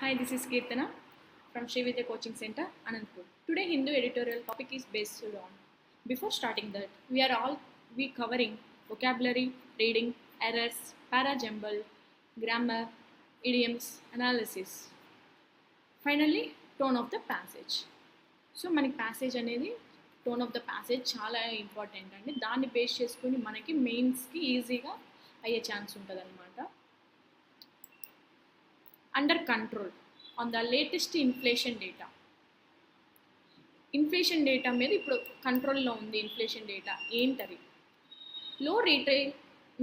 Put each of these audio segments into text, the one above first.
Hi, this is Kirtana from Sri Vidya Coaching Center, Anandpur. Today, Hindu editorial topic is based on. Before starting that, we covering vocabulary, reading, errors, parajumble, grammar, idioms, analysis. Finally, tone of the passage. So మనకి passage అనేది tone of the passage చాలా important అండి. దాన్ని base చేసుకుని మనకి మెయిన్స్కి ఈజీగా అయ్యే ఛాన్స్ ఉంటుంది అనమాట. Under control on the latest inflation data. Inflation data మీద ఇప్పుడు కంట్రోల్లో ఉంది. ఇన్ఫ్లేషన్ డేటా ఏంటది? లో retail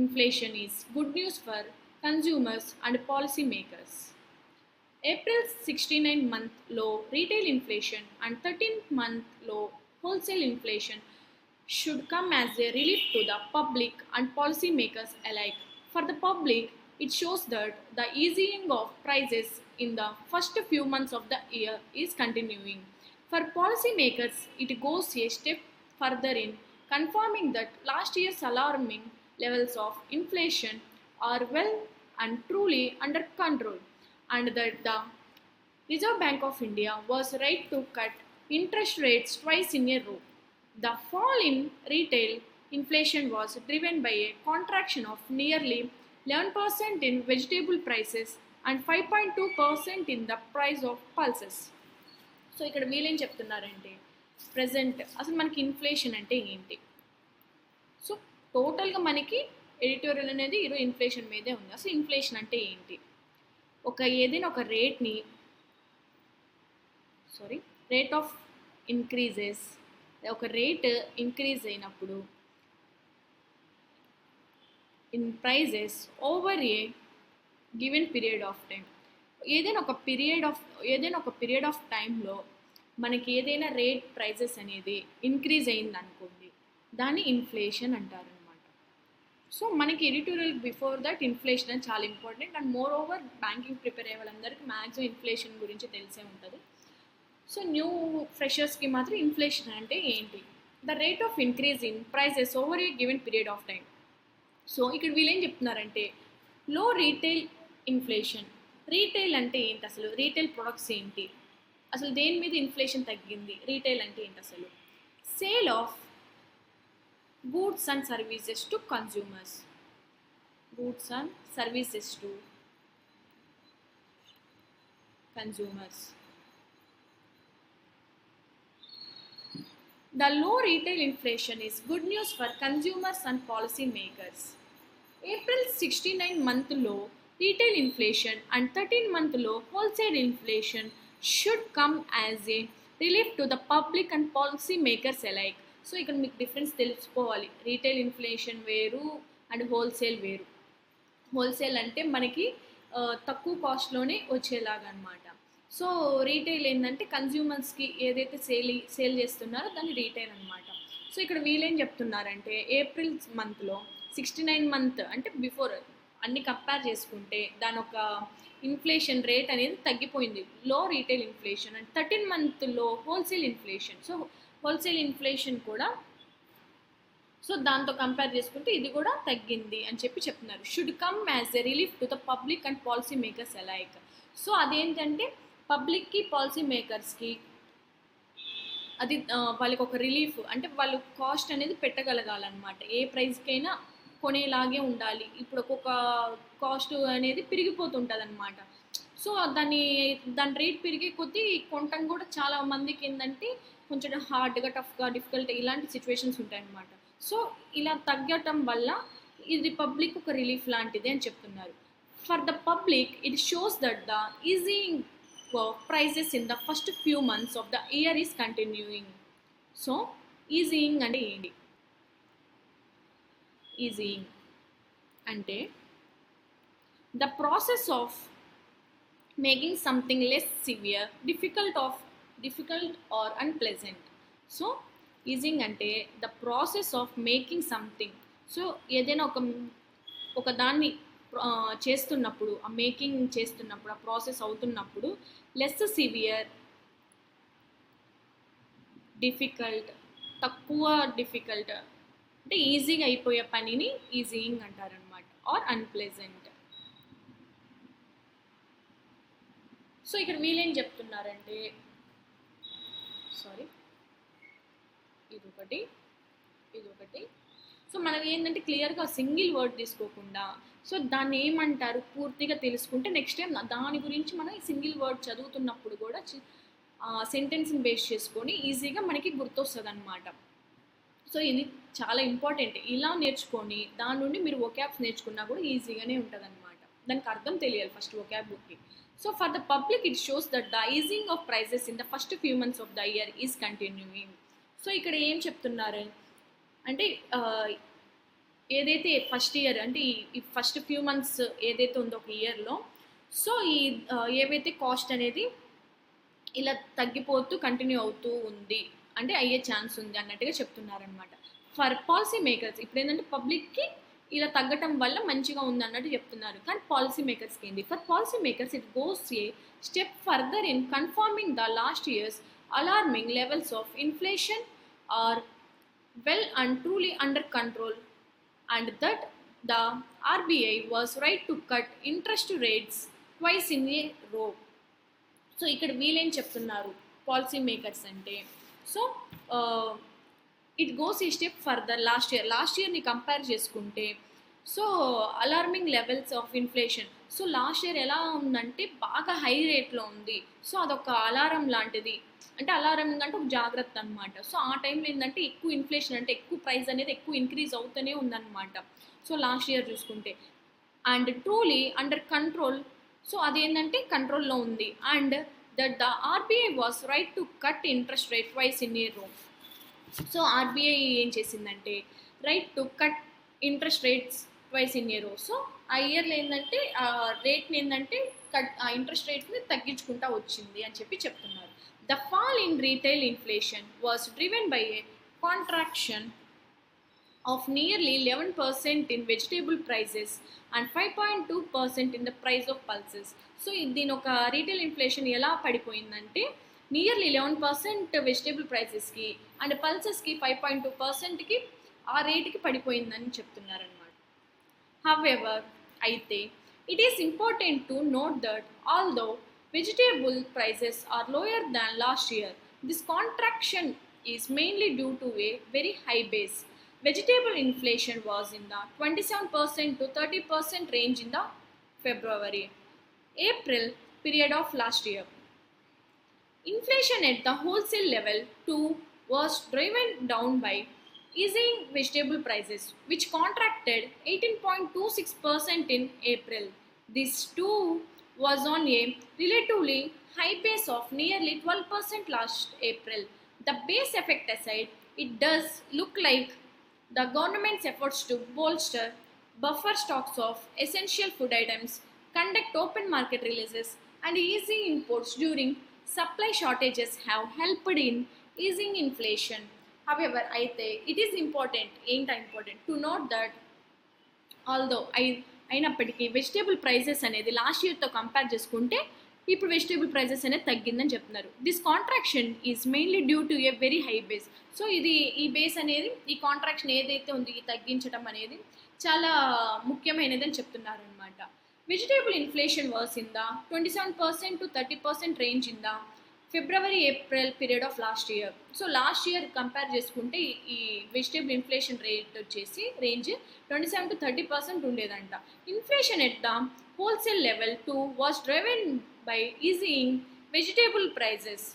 inflation is good news for consumers and policy makers. April 69 month low retail inflation and 13th month low wholesale inflation should come as a relief to the public and policymakers alike. For the public, it shows that the easing of prices in the first few months of the year is continuing. For policymakers, it goes a step further in confirming that last year's alarming levels of inflation are well and truly under control, and that the Reserve Bank of India was right to cut interest rates twice in a row. The fall in retail inflation was driven by a contraction of nearly 11% in vegetable prices and 5.2% in the price of pulses. So ఇక్కడ వీళ్ళేం చెప్తున్నారంటే present అసలు మనకి inflation అంటే ఏంటి? So టోటల్గా మనకి editorial అనేది ఈరోజు ఇన్ఫ్లేషన్ మీదే ఉంది. అసలు ఇన్ఫ్లేషన్ అంటే ఏంటి? ఏదైనా ఒక రేట్ ఆఫ్ ఇంక్రీజెస్, ఒక రేట్ ఇంక్రీజ్ అయినప్పుడు in prices over a given period of time. ఏదైనా ఒక పీరియడ్ ఆఫ్ టైంలో మనకి ఏదైనా రేట్ ప్రైజెస్ అనేది ఇంక్రీజ్ అయింది అనుకోండి, దాన్ని ఇన్ఫ్లేషన్ అంటారు. సో మనకి ఎడిటోరియల్ బిఫోర్ దట్ ఇన్ఫ్లేషన్ అని చాలా important. And more over banking prepare అయ్యే వాళ్ళందరికీ మ్యాక్సిమం ఇన్ఫ్లేషన్ గురించి తెలిసే ఉంటుంది. సో న్యూ ఫ్రెషర్స్కి మాత్రం ఇన్ఫ్లేషన్ అంటే ఏంటి? The rate of increase in prices over a given period of time. So ఇక్కడ వీళ్ళేం చెప్తున్నారంటే లో రీటైల్ ఇన్ఫ్లేషన్. రీటైల్ అంటే ఏంటి? అసలు రీటైల్ ప్రొడక్ట్స్ ఏంటి? అసలు దేని మీద ఇన్ఫ్లేషన్ తగ్గింది? రీటైల్ అంటే ఏంటి? అసలు sale of goods and services to consumers. Goods and services to consumers. The low retail inflation is good news for consumers and policy makers. April 69 month low retail inflation and 13 month low wholesale inflation should come as a relief to the public and policy makers alike. So ఇక్కడ మీకు difference తెలుసుకోవాలి. Retail inflation వేరు and wholesale వేరు. Wholesale అంటే మనకి తక్కువ కాస్ట్లోనే వచ్చేలాగా అనమాట. సో రీటైల్ ఏంటంటే కన్జ్యూమర్స్కి ఏదైతే సేల్ చేస్తున్నారో దాన్ని రీటైల్ అనమాట. సో ఇక్కడ వీళ్ళేం చెప్తున్నారంటే ఏప్రిల్ మంత్లో 69 మంత్ అంటే బిఫోర్ అన్ని కంపేర్ చేసుకుంటే దాని ఒక ఇన్ఫ్లేషన్ రేట్ అనేది తగ్గిపోయింది. లో రీటైల్ ఇన్ఫ్లేషన్ అండ్ 13 మంత్లో wholesale inflation. So wholesale inflation కూడా సో దాంతో కంపేర్ చేసుకుంటే ఇది కూడా తగ్గింది అని చెప్తున్నారు. Should come as a relief to the public and policy makers alike. So అదేంటంటే పబ్లిక్కి పాలసీ మేకర్స్కి అది వాళ్ళకి ఒక రిలీఫ్, అంటే వాళ్ళు కాస్ట్ అనేది పెట్టగలగాలన్నమాట. ఏ ప్రైస్కైనా కొనేలాగే ఉండాలి. ఇప్పుడు ఒక్కొక్క కాస్ట్ అనేది పెరిగిపోతుంటుంది అనమాట. సో దాని రేట్ పెరిగే కొద్దీ కొనటం కూడా చాలా మందికి ఏంటంటే కొంచెం హార్డ్గా, టఫ్గా, డిఫికల్ట్ ఇలాంటి సిచ్యువేషన్స్ ఉంటాయన్నమాట. సో ఇలా తగ్గటం వల్ల ఇది పబ్లిక్ ఒక రిలీఫ్ లాంటిది అని చెప్తున్నారు. For the public it shows that the easing of prices in the first few months of the year is continuing. So easing అంటే ఏంటి? ఈజింగ్ అంటే the process of making something less severe, difficult or unpleasant. So easing అంటే the process of making something. So ఏదైనా ఒక దాన్ని చేస్తున్నప్పుడు, ఆ making చేస్తున్నప్పుడు, ఆ ప్రాసెస్ అవుతున్నప్పుడు లెస్ సివియర్, డిఫికల్ట్, తక్కువ డిఫికల్ట్ అంటే ఈజీగా అయిపోయే పనిని ఈజింగ్ అంటారనమాట. Are unpleasant. సో ఇక్కడ వీళ్ళేం చెప్తున్నారంటే, సారీ, ఇదొకటి ఇదొకటి సో మనకి ఏంటంటే క్లియర్గా సింగిల్ వర్డ్ తీసుకోకుండా సో దాన్ని ఏమంటారు పూర్తిగా తెలుసుకుంటే నెక్స్ట్ టైం దాని గురించి మనం సింగిల్ వర్డ్ చదువుతున్నప్పుడు కూడా సెంటెన్స్ని బేస్ చేసుకొని ఈజీగా మనకి గుర్తొస్తుంది అనమాట. సో ఇది చాలా ఇంపార్టెంట్. ఇలా నేర్చుకొని దాని నుండి మీరు వొకాబ్స్ నేర్చుకున్నా కూడా ఈజీగానే ఉంటుంది అనమాట. దానికి అర్థం తెలియాలి ఫస్ట్ వొకాబ్ బుక్కి. So for the public it shows that the easing of prices in the first few months of the year is continuing. So ఇక్కడ ఏం చెప్తున్నారు అంటే ఏదైతే ఫస్ట్ ఇయర్ అంటే ఈ ఫస్ట్ ఫ్యూ మంత్స్ ఏదైతే ఉందో ఒక ఇయర్లో సో ఏవైతే కాస్ట్ అనేది ఇలా తగ్గిపోతూ కంటిన్యూ అవుతూ ఉంది అంటే అయ్యే ఛాన్స్ ఉంది అన్నట్టుగా చెప్తున్నారనమాట. ఫర్ పాలసీ మేకర్స్ ఇప్పుడు ఏంటంటే పబ్లిక్కి ఇలా తగ్గటం వల్ల మంచిగా ఉంది అన్నట్టు చెప్తున్నారు. కానీ పాలసీ మేకర్స్కి ఏంటి, for policy makers it goes a step further in confirming the last year's alarming levels of inflation are well and truly under control and that the RBI was right to cut interest rates twice in a row. So ఇక్కడ వీళ్ళేం చెప్తున్నారు policy makers అంటే so it goes ఈ step further last ఇయర్ని compare చేసుకుంటే so alarming levels of inflation so last year ఎలా ఉందంటే బాగా high రేట్లో ఉంది. సో అదొక అలారం లాంటిది అంటే అలారం అంటే ఒక జాగ్రత్త అనమాట. సో ఆ టైంలో ఏంటంటే ఎక్కువ ఇన్ఫ్లేషన్ అంటే ఎక్కువ ప్రైస్ అనేది ఎక్కువ ఇంక్రీజ్ అవుతూనే ఉందన్నమాట. సో లాస్ట్ ఇయర్ చూసుకుంటే and truly under control so అదేంటంటే కంట్రోల్లో ఉంది and that the RBI was right to cut interest rate twice in a రో. సో ఆర్బీఐ ఏం చేసిందంటే right to cut interest rates twice in a రో. So ఆ ఇయర్లో ఏంటంటే ఆ రేట్ని ఏంటంటే ఆ ఇంట్రెస్ట్ రేట్ని తగ్గించుకుంటా వచ్చింది అని చెప్పి చెప్తున్నారు. The fall in retail inflation was driven by a contraction of nearly 11% in vegetable prices and 5.2% in the price of pulses. So, దీని ఒక రీటైల్ ఇన్ఫ్లేషన్ ఎలా పడిపోయిందంటే నియర్లీ 11% వెజిటేబుల్ ప్రైసెస్కి అండ్ పల్సెస్కి 5.2%కి ఆ రేటుకి పడిపోయిందని చెప్తున్నారనమాట. హవెవర్ అయితే it is important to note that although vegetable prices are lower than last year, this contraction is mainly due to a very high base. Vegetable inflation was in the 27% to 30% range in the February-April period of last year. Inflation at the wholesale level too was driven down by easing vegetable prices, which contracted 18.26% in April. This too was on a relatively high base of nearly 12% last April. The base effect aside, it does look like the government's efforts to bolster buffer stocks of essential food items, conduct open market releases, and easing imports during supply shortages have helped in easing inflation. However, it is important to note that although అయినప్పటికీ vegetable prices అనేది last ఇయర్తో compare చేసుకుంటే ఇప్పుడు vegetable prices అనేది తగ్గిందని చెప్తున్నారు. This contraction is mainly due to a very high base. So ఈ base అనేది ఈ కాంట్రాక్షన్ ఏదైతే ఉంది ఈ తగ్గించడం అనేది చాలా ముఖ్యమైనదని చెప్తున్నారు అనమాట. Vegetable inflation was in the 27% to 30% range in the February-April period of last year. So last year compare చేసుకుంటే ఈ వెజిటేబుల్ ఇన్ఫ్లేషన్ రేట్ వచ్చేసి రేంజ్ 27 to 30% ఉండేదంట. Inflation at the wholesale level too was driven by easing vegetable prices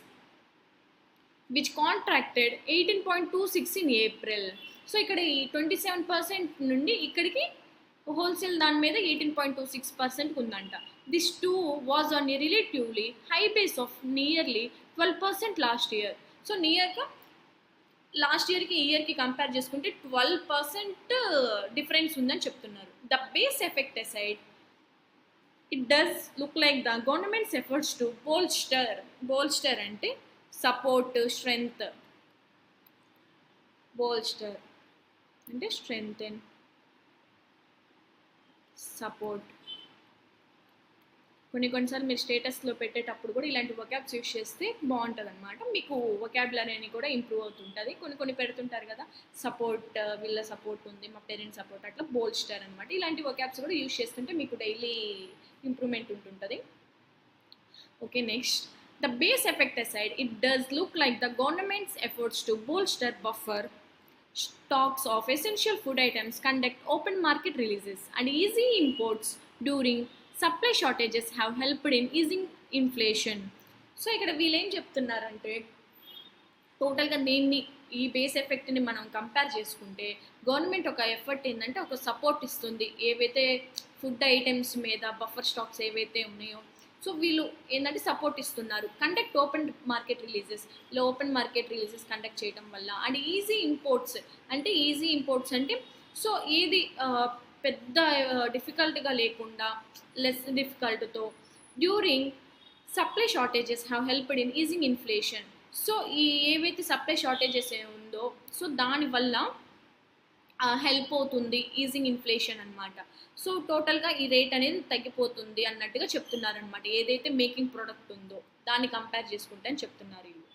which contracted 18.26 in April. So ఇక్కడ ఈ 27% నుండి ఇక్కడికి wholesale దాని మీద 18.26% ఉందంట. This too was on a relatively high base of nearly 12% last year. So nearగా last ఇయర్కి ఈ ఇయర్కి కంపేర్ చేసుకుంటే 12% డిఫరెన్స్ ఉందని చెప్తున్నారు. The base effect aside, it does look like the government's efforts to bolster అంటే సపోర్ట్ స్ట్రెంగ్త్, bolster అంటే strengthen, support. కొన్నిసార్లు మీరు స్టేటస్లో పెట్టేటప్పుడు కూడా ఇలాంటి వొకాబ్స్ యూస్ చేస్తే బాగుంటుంది అనమాట. మీకు వొకాబులరీ కూడా ఇంప్రూవ్ అవుతుంటుంది. కొన్ని పెడుతుంటారు కదా, సపోర్ట్, వీళ్ళ సపోర్ట్ ఉంది, మా పేరెంట్స్ సపోర్ట్, అట్లా బోల్స్టర్ అనమాట. ఇలాంటి వొకాబ్స్ కూడా యూస్ చేస్తుంటే మీకు డైలీ ఇంప్రూవ్మెంట్ ఉంటుంటుంది. Okay, next. The base effect aside, it does look like the government's efforts to bolster buffer stocks of essential food items, conduct open market releases, and easy imports during supply shortages have helped in easing inflation. So ఇక్కడ వీళ్ళు ఏం చెప్తున్నారంటే టోటల్గా దీన్ని ఈ base ఎఫెక్ట్ని మనం compare చేసుకుంటే government ఒక ఎఫర్ట్ ఏంటంటే ఒక సపోర్ట్ ఇస్తుంది ఏవైతే ఫుడ్ ఐటమ్స్ మీద బఫర్ స్టాక్స్ ఏవైతే ఉన్నాయో సో వీళ్ళు ఏంటంటే సపోర్ట్ ఇస్తున్నారు కండక్ట్ ఓపెన్ మార్కెట్ రిలీజెస్ ఇలా ఓపెన్ మార్కెట్ రిలీజెస్ కండక్ట్ చేయడం వల్ల అండ్ ఈజీ ఇంపోర్ట్స్ అంటే సో ఏది పెద్ద డిఫికల్ట్గా లేకుండా లెస్ డిఫికల్ట్తో during supply shortages have helped in easing inflation. So ఈ ఏవైతే సప్లై షార్టేజెస్ ఉందో సో దానివల్ల హెల్ప్ అవుతుంది ఈజింగ్ ఇన్ఫ్లేషన్ అనమాట. సో టోటల్గా ఈ రేట్ అనేది తగ్గిపోతుంది అన్నట్టుగా చెప్తున్నారనమాట ఏదైతే మేకింగ్ ప్రోడక్ట్ ఉందో దాన్ని కంపేర్ చేసుకుంటే అని చెప్తున్నారు వీళ్ళు.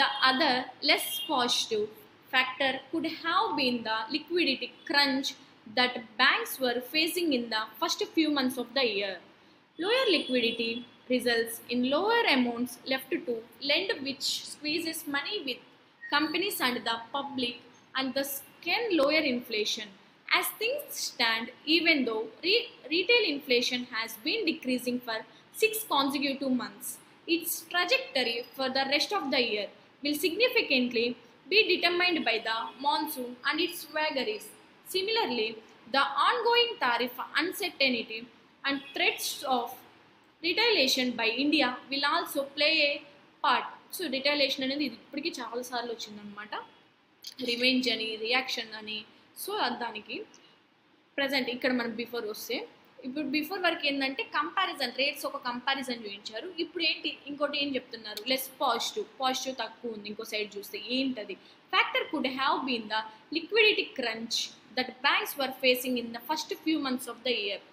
The other less positive factor could have been the liquidity crunch that banks were facing in the first few months of the year. Lower liquidity results in lower amounts left to lend, which squeezes money with companies and the public and thus can lower inflation. As things stand, even though retail inflation has been decreasing for 6 consecutive months, its trajectory for the rest of the year will significantly be determined by the monsoon and its vagaries. Similarly, the ongoing tariff uncertainty and threats of retaliation by India will also play a part. So retaliation అనేది ఇది ఇప్పటికీ చాలాసార్లు వచ్చిందనమాట, revenge అని reaction అని. So దానికి present ఇక్కడ మనం బిఫోర్ వస్తే ఇప్పుడు బిఫోర్ వరకు ఏంటంటే కంపారిజన్ రేట్స్ ఒక కంపారిజన్ చూపించారు. ఇప్పుడు ఏంటి ఇంకోటి ఏం చెప్తున్నారు లెస్ పాజిటివ్ తక్కువ ఉంది. ఇంకో సైడ్ చూస్తే ఏంటది factor could have been the liquidity crunch that banks were facing in the first few months of the year.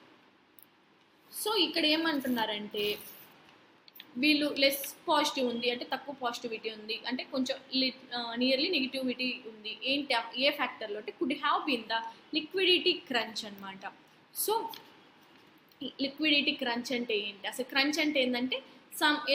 So ఇక్కడ ఏమంటున్నారంటే వీళ్ళు లెస్ పాజిటివ్ ఉంది అంటే తక్కువ పాజిటివిటీ ఉంది అంటే కొంచెం నియర్లీ నెగిటివిటీ ఉంది. ఏంటి ఏ ఫ్యాక్టర్లో అంటే could have been the liquidity crunch అనమాట. సో లిక్విడిటీ క్రంచ్ అంటే ఏంటి అసలు క్రంచ్ అంటే ఏంటంటే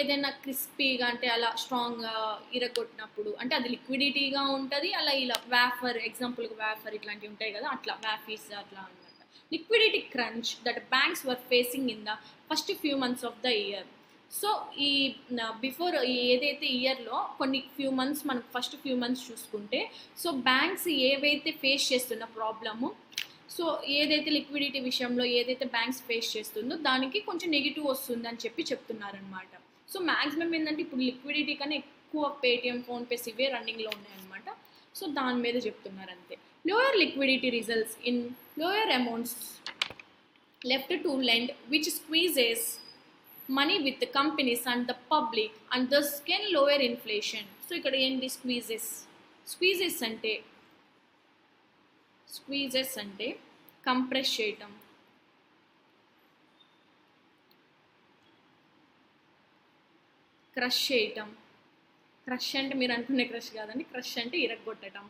ఏదైనా క్రిస్పీగా అంటే అలా స్ట్రాంగ్గా ఇరగొట్టినప్పుడు అంటే అది లిక్విడిటీగా ఉంటుంది. అలా ఇలా వేఫర్ ఎగ్జాంపుల్గా వేఫర్ ఇట్లాంటివి ఉంటాయి కదా అట్లా వేఫీస్ అట్లా అనమాట. Liquidity crunch that banks were facing in the first few months of the year. So ఈ బిఫోర్ ఏదైతే ఇయర్లో కొన్ని మనం ఫస్ట్ ఫ్యూ మంత్స్ చూసుకుంటే సో బ్యాంక్స్ ఏవైతే ఫేస్ చేస్తున్న ప్రాబ్లము సో ఏదైతే లిక్విడిటీ విషయంలో ఏదైతే బ్యాంక్స్ ఫేస్ చేస్తుందో దానికి కొంచెం నెగిటివ్ వస్తుందని చెప్తున్నారనమాట. సో మ్యాక్సిమం ఏంటంటే ఇప్పుడు లిక్విడిటీ కన్నా ఎక్కువ పేటిఎం ఫోన్పేస్ ఇవే రన్నింగ్లో ఉన్నాయన్నమాట. సో దాని మీద చెప్తున్నారు అంతే. Lower liquidity results in lower amounts left to lend which squeezes money with the companies and the public and thus can lower inflation. So ఇక్కడ ఏంటి స్క్వీజెస్ అంటే కంప్రెస్ చేయటం, క్రష్ చేయటం. క్రష్ అంటే మీరు అనుకునే క్రష్ కాదండి, క్రష్ అంటే ఇరగొట్టడం,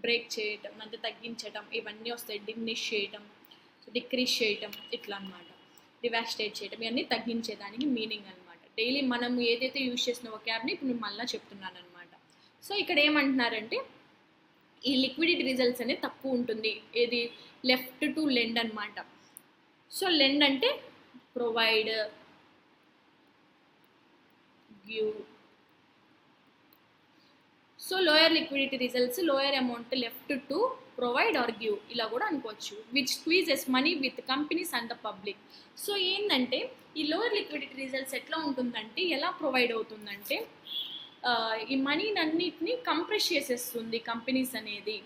బ్రేక్ చేయటం అంటే తగ్గించటం ఇవన్నీ వస్తాయి. డిమినిష్ చేయటం, డిక్రీజ్ చేయటం ఇట్లా అనమాట. డివాస్టేట్ చేయడం ఇవన్నీ తగ్గించేదానికి మీనింగ్ అనమాట. డైలీ మనం ఏదైతే యూజ్ చేసిన ఒక క్యాబ్ని ఇప్పుడు నేను మళ్ళీ చెప్తున్నాను అనమాట. సో ఇక్కడ ఏమంటున్నారంటే ఈ లిక్విడిటీ రిజల్ట్స్ అనేది తక్కువ ఉంటుంది ఏది లెఫ్ట్ టు లెండ్ అనమాట. సో లెండ్ అంటే provide, give. So lower liquidity results lower amount left to provide or give ఇలా కూడా అనుకోవచ్చు. Which squeezes money with companies and the public. So ఏంటంటే ఈ లోయర్ లిక్విడిటీ రిజల్ట్స్ ఎట్లా ఉంటుందంటే ఎలా ప్రొవైడ్ అవుతుందంటే ఈ మనీని అన్నిటిని కంప్రెస్ చేసేస్తుంది కంపెనీస్ అనేది.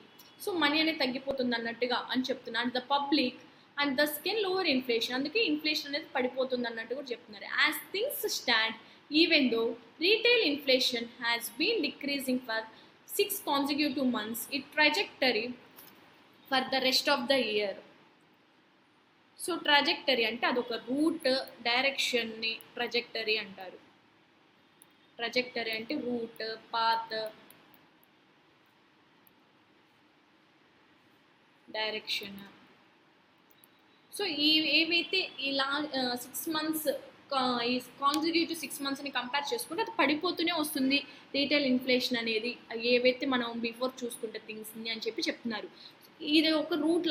సో మనీ అనేది తగ్గిపోతుంది అన్నట్టుగా అని చెప్తున్నారు. The public and thus can lower inflation, అందుకే ఇన్ఫ్లేషన్ అనేది పడిపోతుంది అన్నట్టు కూడా చెప్తున్నారు. As things stand even though retail inflation has been decreasing for 6 consecutive months, its trajectory for the rest of the year. So trajectory అంటే అదొక route డైరెక్షన్ని trajectory అంటారు. Trajectory అంటే రూట్, పాత్, డైరెక్షన్. సో ఏవైతే ఇలా 6 months ఈ consecutive 6 మంత్స్ని compare చేసుకుంటే అది పడిపోతూనే వస్తుంది రీటైల్ ఇన్ఫ్లేషన్ అనేది, ఏవైతే మనం బిఫోర్ చూసుకుంటే థింగ్స్ని అని చెప్పి చెప్తున్నారు. ఇది ఒక రూట్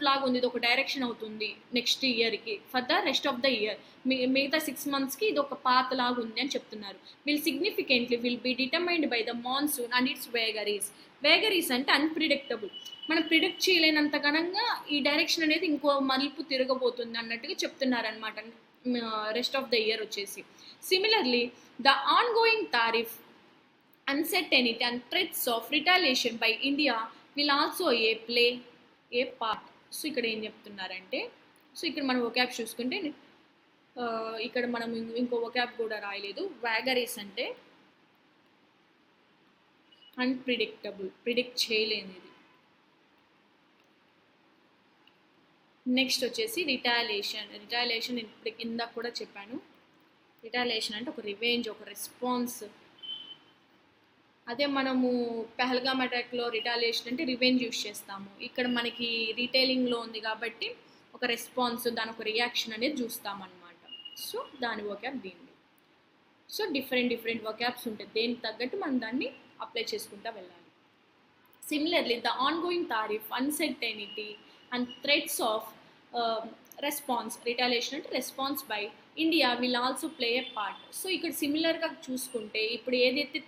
లాగా ఉంది, ఇది ఒక డైరెక్షన్ అవుతుంది నెక్స్ట్ ఇయర్కి for the rest of the year. మిగతా 6 మంత్స్కి ఇది ఒక పాత్ లాగా ఉంది అని చెప్తున్నారు. Will be determined by the monsoon and it's వేగరీస్ అంటే అన్ప్రిడిక్టబుల్. మనం ప్రిడిక్ట్ చేయలేనంత ఘనంగా ఈ డైరెక్షన్ అనేది ఇంకో మలుపు తిరగబోతుంది అన్నట్టుగా చెప్తున్నారనమాట రెస్ట్ ఆఫ్ ద ఇయర్ వచ్చేసి. Similarly the ongoing tariff uncertainty and threats of retaliation by India will also play a part. So ఇక్కడ ఏం చెప్తున్నారంటే, సో ఇక్కడ మనం ఒకాబ్ చూసుకుంటే ఇక్కడ మనం ఇంకో ఒకాబ్ కూడా రాయలేదు. వ్యాగరీస్ అంటే అన్ప్రిడిక్టబుల్, ప్రిడిక్ట్ చేయలేనిది. నెక్స్ట్ వచ్చేసి రిటాలియేషన్ ఇప్పుడు కింద కూడా చెప్పాను. రిటాలియేషన్ అంటే ఒక రివెంజ్, ఒక రెస్పాన్స్. అదే మనము పెహల్గామ్ అటాక్లో రిటాలియేషన్ అంటే రివెంజ్ యూస్ చేస్తాము. ఇక్కడ మనకి రీటైలింగ్లో ఉంది కాబట్టి ఒక రెస్పాన్స్, దాని ఒక రియాక్షన్ అనేది చూస్తామన్నమాట. సో దాని వొకాబ్ దీన్ని. సో డిఫరెంట్ వొకాబ్స్ ఉంటాయి, దేనికి తగ్గట్టు మనం దాన్ని అప్లై చేసుకుంటూ వెళ్ళాలి. Similarly the ongoing tariff uncertainty and threats of response, retaliation అంటే response by India will also play a part. So ఇక్కడ సిమిలర్గా చూసుకుంటే ఇప్పుడు ఏదైతే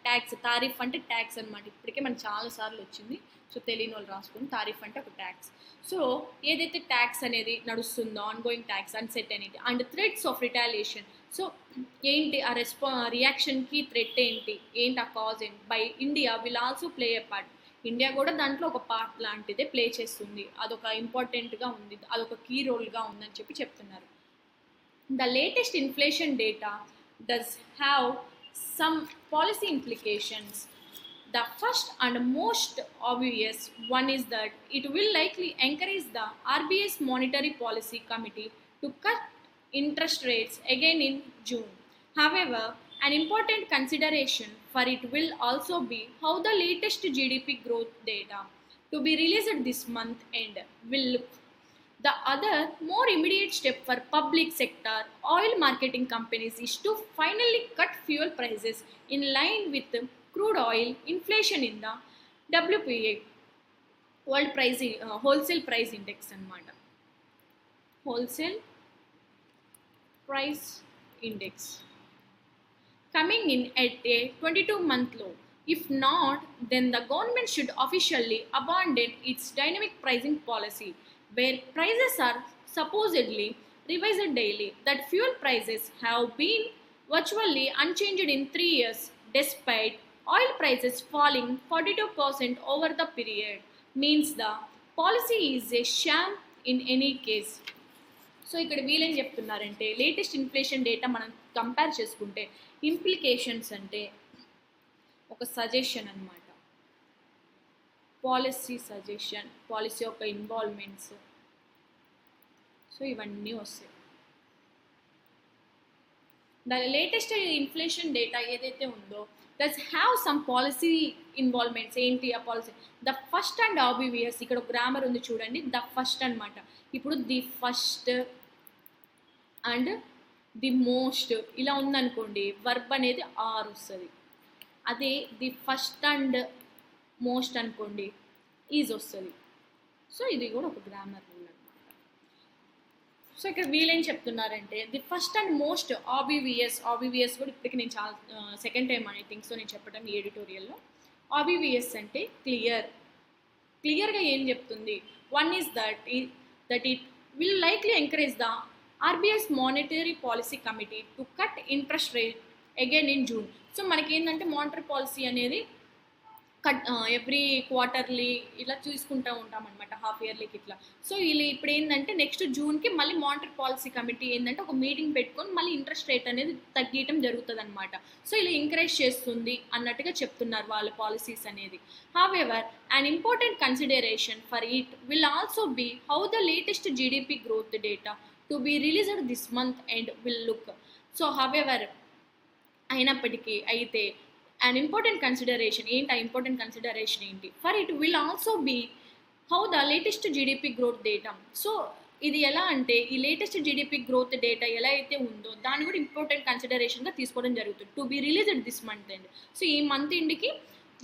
ట్యాక్స్, తారిఫ్ అంటే ట్యాక్స్ అనమాట. ఇప్పటికే మనకు చాలాసార్లు వచ్చింది, సో తెలియని వాళ్ళు రాసుకుని తారిఫ్ అంటే ఒక ట్యాక్స్. సో ఏదైతే ట్యాక్స్ అనేది నడుస్తుందో ongoing tax, uncertainty and threats of retaliation. So ఏంటి ఆ రియాక్షన్కి థ్రెట్ ఏంటి ఆ కాజ్ ఏంటి, by India will also play a part. India కూడా దాంట్లో ఒక పార్ట్ లాంటిదే ప్లే చేస్తుంది, అదొక ఇంపార్టెంట్గా ఉంది, అదొక కీ రోల్గా ఉందని చెప్పి చెప్తున్నారు. The latest inflation data does have some policy implications. The first and most obvious one is that it will likely encourage the RBI's Monetary Policy Committee to cut interest rates again in June. However, an important consideration for it will also be how the latest GDP growth data to be released this month end will look. The other more immediate step for public sector oil marketing companies is to finally cut fuel prices in line with crude oil inflation in the WPI, World Price Wholesale Price Index అన్నమాట. Wholesale Price Index coming in at a 22-month low. If not, then the government should officially abandon its dynamic pricing policy, where prices are supposedly revised daily. That fuel prices have been virtually unchanged in 3 years, despite oil prices falling 42% over the period, means the policy is a sham in any case. So ఇక్కడ వీళ్ళేం చెప్తున్నారంటే, latest inflation data మనం compare చేసుకుంటే implications అంటే ఒక suggestion అన్నమాట, policy suggestion, policy యొక్క involvements, so ఇవన్నీ వస్తాయి. ద లేటెస్ట్ ఇన్ఫ్లేషన్ డేటా ఏదైతే ఉందో that's have some policy involvements. ఏంటి ఆ policy? The first and obvious, ఇక్కడ ఒక గ్రామర్ ఉంది చూడండి, ద ఫస్ట్ అనమాట. ఇప్పుడు the first and the most ఇలా ఉందనుకోండి, వర్బ్ అనేది ఆర్ వస్తుంది. అదే ది ఫస్ట్ అండ్ మోస్ట్ అనుకోండి, ఈజ్ వస్తుంది. సో ఇది కూడా ఒక గ్రామర్ రూల్ అనమాట. సో ఇక్కడ వీళ్ళేం చెప్తున్నారంటే, the first and most obvious కూడా ఇప్పటికి నేను చాలా second time I think so నేను చెప్పడం ఈ ఎడిటోరియల్లో. ఆబ్వియస్ అంటే క్లియర్గా ఏం చెప్తుంది? One is that it will likely encourage the RBI's Monetary Policy Committee to cut interest rate again in June. So మనకి ఏంటంటే మానిటరీ పాలసీ అనేది ఎవ్రీ క్వార్టర్లీ ఇలా చూసుకుంటూ ఉంటాం అనమాట, హాఫ్ ఇయర్లీకి ఇట్లా. సో వీళ్ళు ఇప్పుడు ఏంటంటే నెక్స్ట్ జూన్కి మళ్ళీ మానిటరీ పాలసీ కమిటీ ఏంటంటే ఒక మీటింగ్ పెట్టుకొని మళ్ళీ ఇంట్రెస్ట్ రేట్ అనేది తగ్గించడం జరుగుతుంది అనమాట. సో ఇలా ఎంకరేజ్ చేస్తుంది అన్నట్టుగా చెప్తున్నారు వాళ్ళ పాలసీస్ అనేది. However an important consideration for it will also be how the latest GDP growth data to be released this month and will look. So however అయినప్పటికీ అయితే an important consideration ఏంటి, ఆ ఇంపార్టెంట్ కన్సిడరేషన్ ఏంటి? For it will also be how the latest GDP growth data. So ఇది ఎలా అంటే ఈ latest GDP growth data ఎలా అయితే ఉందో దాన్ని కూడా ఇంపార్టెంట్ కన్సిడరేషన్గా తీసుకోవడం జరుగుతుంది to be released this month end. So ఈ మంత్ ఎండ్కి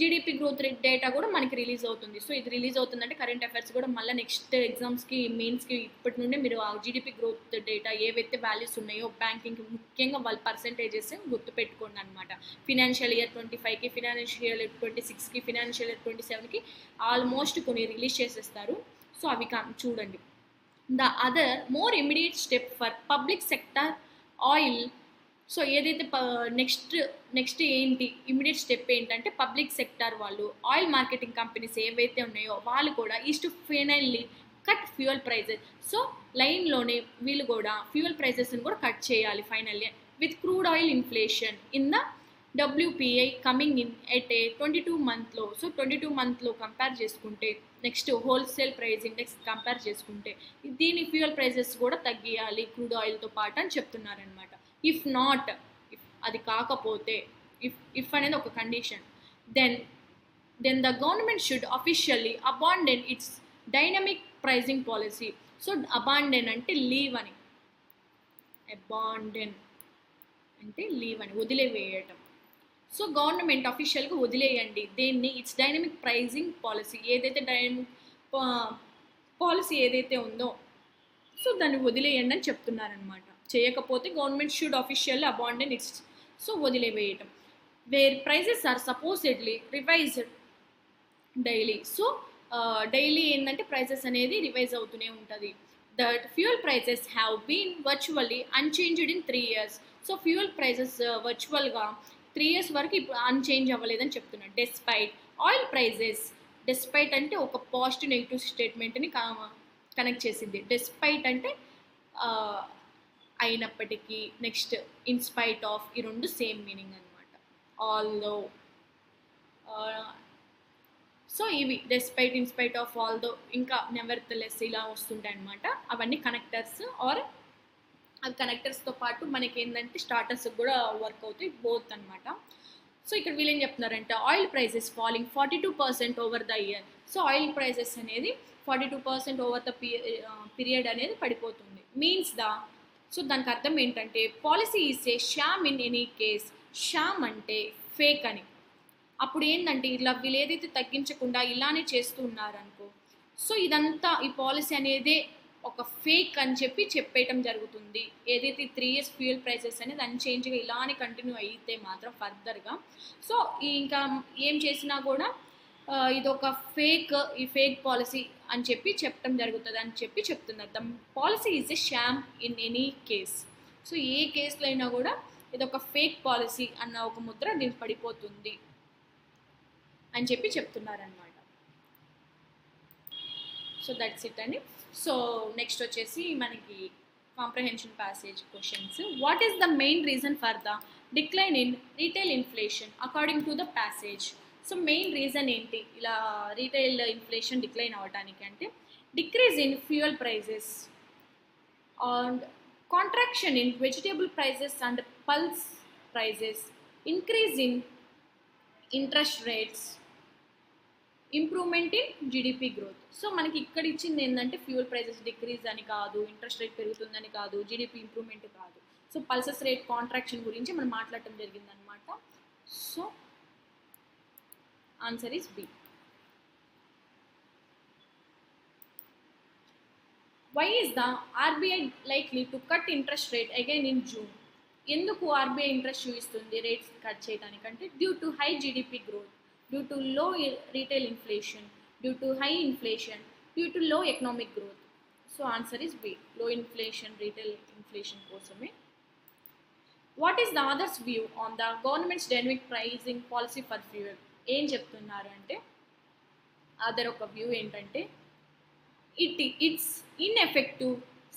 జీడిపి గ్రోత్ రేట్ డేటా కూడా మనకి రిలీజ్ అవుతుంది. సో ఇది రిలీజ్ అవుతుందంటే కరెంట్ అఫైర్స్ కూడా మళ్ళీ నెక్స్ట్ ఎగ్జామ్స్కి మెయిన్స్కి ఇప్పటి నుండి మీరు ఆ జీడిపి గ్రోత్ డేటా ఏవైతే వాల్యూస్ ఉన్నాయో బ్యాంకింగ్కి ముఖ్యంగా వాళ్ళ పర్సెంటేజెస్ గుర్తుపెట్టుకోండి అనమాట. ఫినాన్షియల్ ఇయర్ 25కి, ఫినాన్షియల్ ఇయర్ 26కి, ఫినాన్షియల్ ఇయర్ 27కి ఆల్మోస్ట్ కొన్ని రిలీజ్ చేసేస్తారు. సో అవి చూడండి. The other more immediate step for public sector oil, so ఏదైతే నెక్స్ట్ ఏంటి ఇమీడియట్ స్టెప్ ఏంటంటే పబ్లిక్ సెక్టార్ వాళ్ళు ఆయిల్ మార్కెటింగ్ కంపెనీస్ ఏవైతే ఉన్నాయో వాళ్ళు కూడా is to finally cut fuel prices. So లైన్లోనే వీళ్ళు కూడా ఫ్యూయల్ ప్రైజెస్ని కూడా కట్ చేయాలి finally with crude oil inflation in the WPI coming in at a 22 మంత్లో. సో 22 మంత్లో కంపేర్ చేసుకుంటే next wholesale price index compare చేసుకుంటే దీని ఫ్యూయల్ ప్రైజెస్ కూడా తగ్గియాలి క్రూడ్ ఆయిల్తో పాటు అని చెప్తున్నారనమాట. ఇఫ్ నాట్, అది కాకపోతే ఇఫ్ అనేది ఒక condition, then the government should officially abandon its dynamic pricing policy. So abandon అంటే లీవ్ అని, అబాండన్ అంటే లీవ్ అని వదిలివేయటం. సో గవర్నమెంట్ అఫీషియల్గా వదిలేయండి దేన్ని, ఇట్స్ డైనమిక్ ప్రైజింగ్ పాలసీ, ఏదైతే డైనమిక్ పాలసీ ఏదైతే ఉందో సో దాన్ని వదిలేయండి అని చెప్తున్నారనమాట. చేయకపోతే government should officially abandon its, so వదిలేవేయటం. Where prices are supposedly revised daily. So daily ఏంటంటే ప్రైజెస్ అనేది రివైజ్ అవుతూనే ఉంటుంది. That fuel prices have been virtually unchanged in 3 years. So fuel prices వర్చువల్గా 3 years వరకు ఇప్పుడు అన్చేంజ్ అవ్వలేదని చెప్తున్నాను. డెస్పైట్ ఆయిల్ ప్రైజెస్, డెస్పైట్ అంటే ఒక పాజిటివ్ నెగిటివ్ స్టేట్మెంట్ని కనెక్ట్ చేసింది. డెస్పైట్ అంటే అయినప్పటికీ, నెక్స్ట్ ఇన్స్పైట్ ఆఫ్, ఈ రెండు సేమ్ మీనింగ్ అనమాట. ఆల్దో, సో ఇవి డెస్పైట్, ఇన్స్పైట్ ఆఫ్, ఆల్దో, ఇంకా నెవర్తలెస్ ఇలా వస్తుంటాయి అనమాట. అవన్నీ కనెక్టర్స్ ఆర్ ఆ కనెక్టర్స్తో పాటు మనకి ఏంటంటే స్టార్టర్స్ కూడా వర్క్ అవుతాయి, బోత్ అనమాట. సో ఇక్కడ వీళ్ళు ఏం చెప్తున్నారంటే oil prices falling 42% over the year. So oil prices అనేది 42% ఓవర్ ద పీరియడ్ అనేది పడిపోతుంది. మీన్స్ సో దానికి అర్థం ఏంటంటే policy is a Sam in any case. Sam అంటే ఫేక్ అని. అప్పుడు ఏంటంటే ఇలా వీళ్ళు ఏదైతే తగ్గించకుండా ఇలానే చేస్తూ ఉన్నారనుకో, సో ఇదంతా ఈ పాలసీ అనేదే ఒక ఫేక్ అని చెప్పేయటం జరుగుతుంది. ఏదైతే 3 years ఫ్యూయల్ ప్రైసెస్ అనేది అన్చేంజ్గా ఇలానే కంటిన్యూ అయితే మాత్రం ఫర్దర్గా సో ఇంకా ఏం చేసినా కూడా ఇదొక ఈ ఫేక్ పాలసీ అని చెప్పడం జరుగుతుంది అని చెప్తున్నారు. The policy is a sham in any case. So ఏ కేసులో అయినా కూడా ఇదొక ఫేక్ పాలసీ అన్న ఒక ముద్ర దీనికి పడిపోతుంది అని చెప్తున్నారనమాట. సో దట్స్ ఇట్ అండి. సో నెక్స్ట్ వచ్చేసి మనకి comprehension passage questions. What is the main reason for the decline in retail inflation according to the passage? So main reason ఏంటి ఇలా రీటైల్ ఇన్ఫ్లేషన్ డిక్లైన్ అవ్వడానికి అంటే decrease in fuel prices and contraction in vegetable prices and pulse prices, increase in interest rates, improvement in GDP growth. So మనకి ఇక్కడ ఇచ్చింది ఏంటంటే fuel prices decrease అని కాదు, ఇంట్రెస్ట్ రేట్ పెరుగుతుందని కాదు, జీడిపి ఇంప్రూవ్మెంట్ కాదు. సో పల్సెస్ రేట్ కాంట్రాక్షన్ గురించి మనం మాట్లాడటం జరిగిందనమాట. So answer is B. Why is the RBI likely to cut interest rate again in June? ఎందుకు ఆర్బీఐ ఇంట్రెస్ట్ చూపిస్తుంది రేట్స్ కట్ చేయడానికంటే due to high GDP growth, due to low retail inflation, due to high inflation, due to low economic growth. So answer is B, low inflation, retail inflation కోసమే. What is the others view on the government's dynamic pricing policy for fuel? ఏం చెప్తున్నారు అంటే other ఒక view ఏంటంటే it's ineffective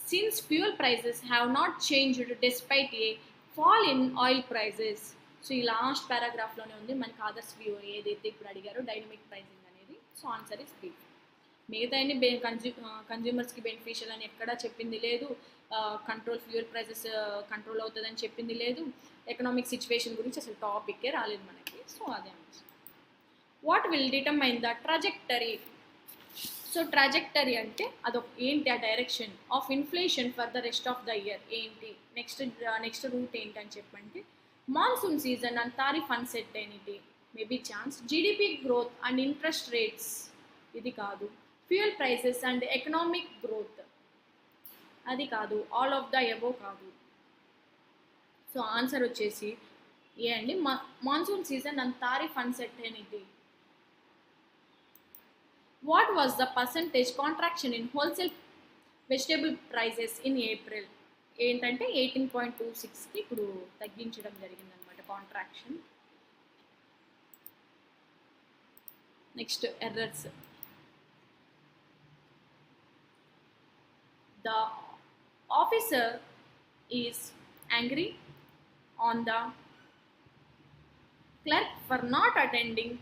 since fuel prices have not changed despite a fall in oil prices. So ఈ last పారాగ్రాఫ్లోనే ఉంది మనకి others view ఏదైతే ఇప్పుడు అడిగారో డైనమిక్ ప్రైజింగ్ అనేది. So answer is B. మిగతా అన్ని కన్జ్యూమర్స్కి బెనిఫిషియల్ అని ఎక్కడా చెప్పింది లేదు, కంట్రోల్ ఫ్యూయల్ ప్రైజెస్ కంట్రోల్ అవుతుందని చెప్పింది లేదు, ఎకనామిక్ సిచ్యువేషన్ గురించి అసలు టాపిక్కే రాలేదు మనకి. సో అదే answer. What will determine the trajectory so trajectory అంటే అదొక ఏంటి ఆ direction of inflation for the rest of the year ఏంటి నెక్స్ట్ రూట్ ఏంటని చెప్పంటే monsoon season and tariff uncertainty maybe chance GDP growth and interest rates ఇది కాదు fuel prices and economic growth అది కాదు ఆల్ ఆఫ్ ద ఎబో కాదు so answer వచ్చేసి A అండి monsoon season and tariff uncertainty what was the percentage contraction in wholesale vegetable prices in April ఏంటంటే 18.26కి ఇప్పుడు తగ్గించడం జరిగిందనమాట contraction next errors the officer is angry on the clerk for not attending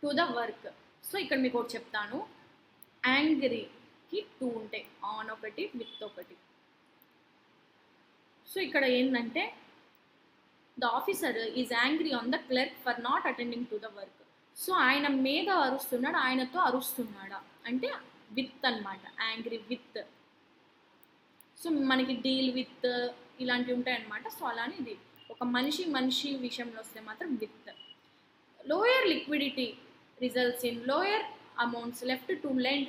to the work so ఇక్కడ మీకు ఒకటి చెప్తాను యాంగ్రీకి 2 ఉంటాయి on ఒకటి విత్ ఒకటి సో ఇక్కడ ఏంటంటే the officer is angry on the clerk for not attending to the work so ఆయన మీద అరుస్తున్నాడు ఆయనతో అరుస్తున్నాడా అంటే విత్ అనమాట యాంగ్రీ విత్ సో మనకి డీల్ విత్ ఇలాంటివి ఉంటాయి అన్నమాట సో అలానే ఇది ఒక మనిషి విషయంలో వస్తే మాత్రం with lower liquidity results in lower amounts left to lend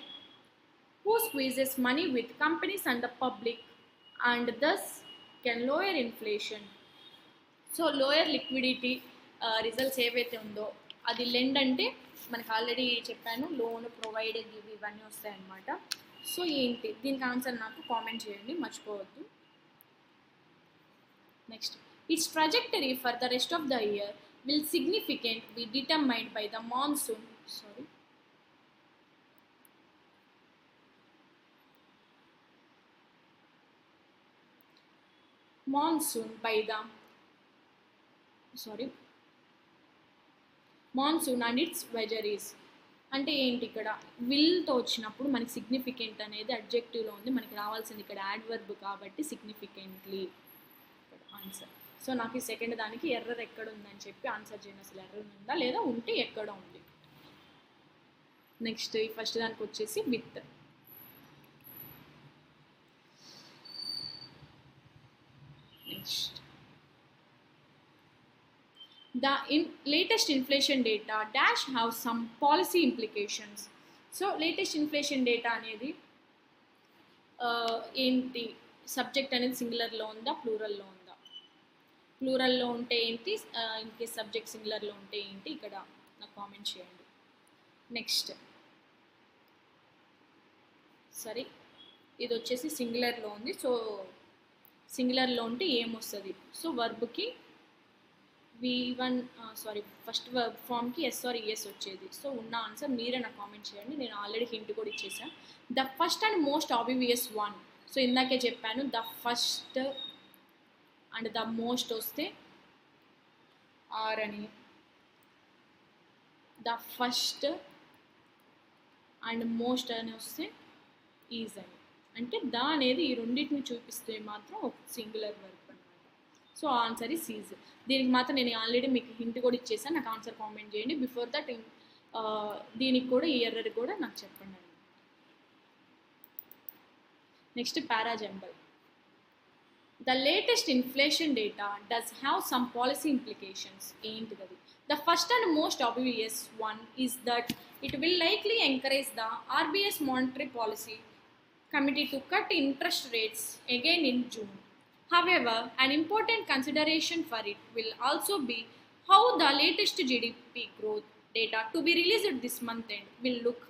who squeezes money with companies and the public and thus can lower inflation so lower liquidity results ఏవైతే ఉందో అది లెండ్ అంటే మనకు ఆల్రెడీ చెప్పాను లోన్ ప్రొవైడ్ ఇవన్నీ వస్తాయన్నమాట so ఏంటి దీనికి ఆన్సర్ నాకు కామెంట్ చేయండి మర్చిపోవద్దు next it's trajectory for the rest of the year will significant be determined by the monsoon by the monsoon and its vagaries అంటే ఏంటి ఇక్కడ విల్తో వచ్చినప్పుడు మనకి సిగ్నిఫికెంట్ అనేది అడ్జెక్టివ్లో ఉంది మనకి రావాల్సింది ఇక్కడ యాడ్వర్బ్ కాబట్టి సిగ్నిఫికెంట్లీ ఆన్సర్ సో నాకు ఈ సెకండ్ దానికి ఎర్రర్ ఎక్కడ ఉందని చెప్పి ఆన్సర్ చేయండి అసలు ఎర్రర్ ఉందా లేదా ఉంటే ఎక్కడ ఉంది నెక్స్ట్ ఈ ఫస్ట్ దానికి వచ్చేసి with next the latest inflation data dash have some policy implications so latest inflation data అనేది ఏంటి సబ్జెక్ట్ అనేది సింగులర్లో ఉందా ప్లూరల్లో ఉందా ప్లూరల్లో ఉంటే ఏంటి ఇన్ కేస్ సబ్జెక్ట్ సింగులర్లో ఉంటే ఏంటి ఇక్కడ నాకు కామెంట్ చేయండి నెక్స్ట్ సరే ఇది వచ్చేసి సింగులర్లో ఉంది సో సింగులర్లో ఉంటే ఏమొస్తుంది సో వర్బ్కి V1 ఫస్ట్ వర్బ్ ఫామ్కి ఎస్ ఆర్ ఈఎస్ వచ్చేది సో ఉన్న ఆన్సర్ మీరే నాకు కామెంట్ చేయండి నేను ఆల్రెడీ హింట్ కూడా ఇచ్చేసాను the first and most obvious one so ఇందాకే చెప్పాను the first and the most వస్తే ఆర్ అని ద ఫస్ట్ అండ్ మోస్ట్ అని వస్తే ఈజ్ అని అంటే ద అనేది ఈ రెండింటిని చూపిస్తే మాత్రం ఒక సింగులర్ వర్బ్ అనమాట సో ఆన్సర్ ఈ సీజ్ దీనికి మాత్రం నేను ఆల్రెడీ మీకు హింట్ కూడా ఇచ్చేసాను నాకు ఆన్సర్ కామెంట్ చేయండి బిఫోర్ దట్ దీనికి కూడా ఈ ఎర్రర్ కూడా నాకు చెప్పండి next parajumble the latest inflation data does have some policy implications ఏంటిది అది the first and most obvious one is that it will likely encourage the RBI's monetary policy committee to cut interest rates again in June. However, an important consideration for it will also be how the latest GDP growth data to be released this month end will look.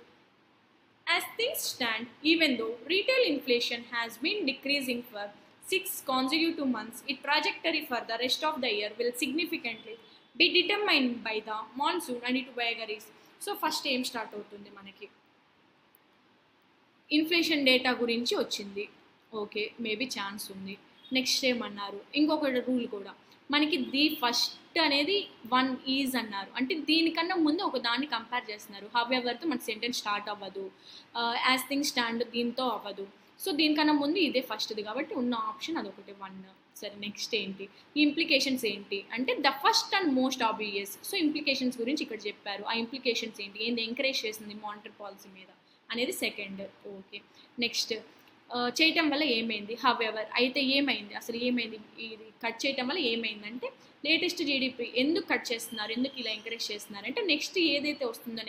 As things stand, even though retail inflation has been decreasing for 6 consecutive months, its trajectory for the rest of the year will significantly be determined by the monsoon and its vagaries. So first aim start అవుతుంది మనకి inflation data గురించి వచ్చింది okay maybe chance ఉంది next ఏమన్నారు ఇంకొక rule కూడా మనకి the first అనేది వన్ ఈజ్ అన్నారు అంటే దీనికన్నా ముందు ఒక దాన్ని కంపేర్ చేస్తున్నారు హౌఎవర్తో మన సెంటెన్స్ స్టార్ట్ అవ్వదు యాజ్ థింగ్స్ స్టాండ్ దీంతో అవ్వదు సో దీనికన్నా ముందు ఇదే ఫస్ట్ది కాబట్టి ఉన్న ఆప్షన్ అదొకటి వన్ సరే నెక్స్ట్ ఏంటి ఈ ఇంప్లికేషన్స్ ఏంటి అంటే the first and most obvious so implications గురించి ఇక్కడ చెప్పారు ఆ ఇంప్లికేషన్స్ ఏంటి ఎంకరేజ్ చేసింది మానిటరీ పాలసీ మీద అనేది సెకండ్. ఓకే. నెక్స్ట్ చేయటం వల్ల ఏమైంది? హౌఎవర్ అయితే ఏమైంది? అసలు ఏమైంది? ఇది కట్ చేయటం వల్ల ఏమైందంటే లేటెస్ట్ జీడీపీ ఎందుకు కట్ చేస్తున్నారు? ఎందుకు ఇలా ఎంకరేజ్ చేస్తున్నారు? అంటే నెక్స్ట్ ఏదైతే వస్తుందో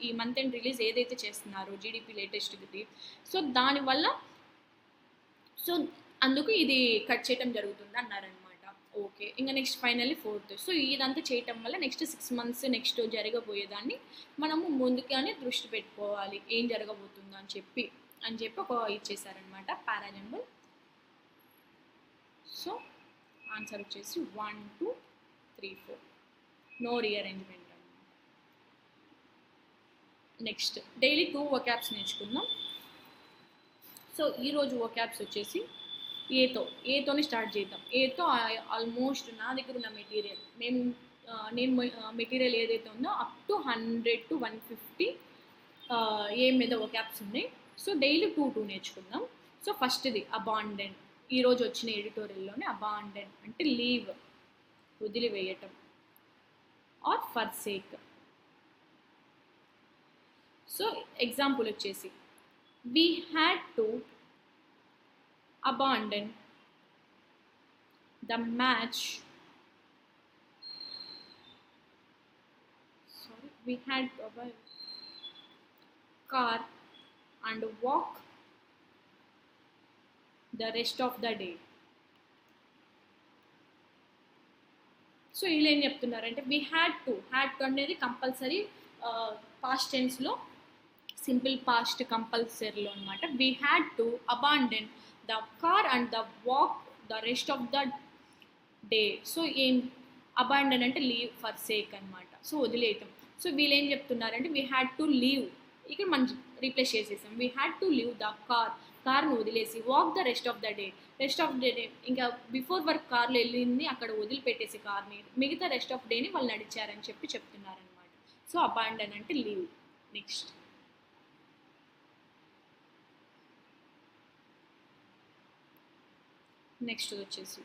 ఈ మంత్ ఎండ్ రిలీజ్ ఏదైతే చేస్తున్నారో జీడీపీ లేటెస్ట్‌ది, సో దానివల్ల సో అందుకు ఇది కట్ చేయటం జరుగుతుంది అన్నారనమాట. ఓకే. ఇంకా నెక్స్ట్ ఫైనల్లీ ఫోర్త్. సో ఇదంతా చేయటం వల్ల నెక్స్ట్ 6 మంత్స్ నెక్స్ట్ జరగబోయేదాన్ని మనము ముందుగానే దృష్టి పెట్టుకోవాలి. ఏం జరగబోతుందో అని చెప్పి ఒక ఇచ్చేసారనమాట పారాజంబుల్. సో ఆన్సర్ వచ్చేసి 1, 2, 3, 4. నో రీఅరేంజ్మెంట్ అనమాట. నెక్స్ట్ డైలీ 2 వొకాబ్స్ నేర్చుకుందాం. సో ఈరోజు వొకాబ్స్ వచ్చేసి ఏతోనే స్టార్ట్ చేద్దాం. ఏతో ఆల్మోస్ట్ నా దగ్గర ఉన్న మెటీరియల్ నేను మెటీరియల్ ఏదైతే ఉందో అప్ టు 100 to 150 ఏ మీద వొకాబ్స్ ఉన్నాయి. సో డైలీ 2 నేర్చుకుందాం. సో ఫస్ట్ది అబాండన్. ఈరోజు వచ్చిన ఎడిటోరియల్లోనే అబాండన్ అంటే లీవ్, వదిలివేయటం, ఆర్ ఫర్సేక్. సో ఎగ్జాంపుల్ వచ్చేసి we had to abandon the match. We had to abandon car and walk the rest of the day. So ఇలా ఏం చెప్తున్నారంటే we had to అనేది కంపల్సరీ పాస్ట్ టెన్స్లో సింపుల్ పాస్ట్ కంపల్సరీలో అనమాట. We had to abandon the car and the walk the rest of the day. So ఏం abandon అంటే leave, for sake అనమాట. So వదిలేయటం. So వీళ్ళు ఏం చెప్తున్నారంటే వీ హ్యాడ్ టు లీవ్, ఇక్కడ మనం రీప్లేస్ చేసేసాం. We had to leave the కార్ను వదిలేసి, walk the rest of the day ఇంకా బిఫోర్ వర్క్ కార్లో వెళ్ళింది అక్కడ వదిలిపెట్టేసి కార్ని, మిగతా రెస్ట్ ఆఫ్ డేని వాళ్ళు నడిచారని చెప్తున్నారనమాట. సో అబాండన్ అంటే లీవ్. నెక్స్ట్ వచ్చేసి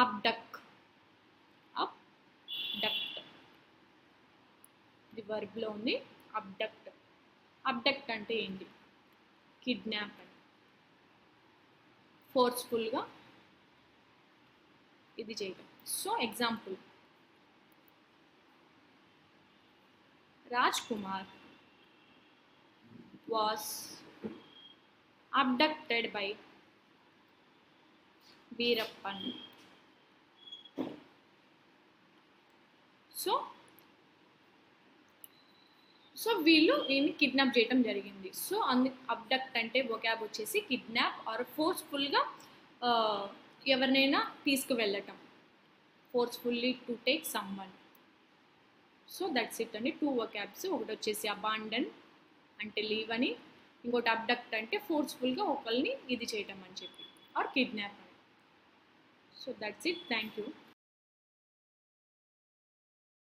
అబ్డక్ట్. ఇది వర్బ్లో ఉంది. అబ్డక్ట్ అంటే ఏంటి? కిడ్నాప్ అని, ఫోర్స్ఫుల్గా ఇది చేయడం. So example, Raj Kumar was abducted by Veerappan. So వీళ్ళు ఏమి కిడ్నాప్ చేయటం జరిగింది. సో అబ్డక్ట్ అంటే వొకాబ్ వచ్చేసి కిడ్నాప్ ఆర్ ఫోర్స్ఫుల్గా ఎవరినైనా తీసుకువెళ్ళటం, forcefully to take someone. So that's it అండి. 2 వొకాబ్స్. ఒకటి వచ్చేసి అబాండన్ అంటే లీవ్ అని, ఇంకోటి అబ్డక్ట్ అంటే ఫోర్స్ఫుల్గా ఒకరిని ఇది చేయటం అని చెప్పి, ఆర్ కిడ్నాప్ అని. So that's it. Thank you.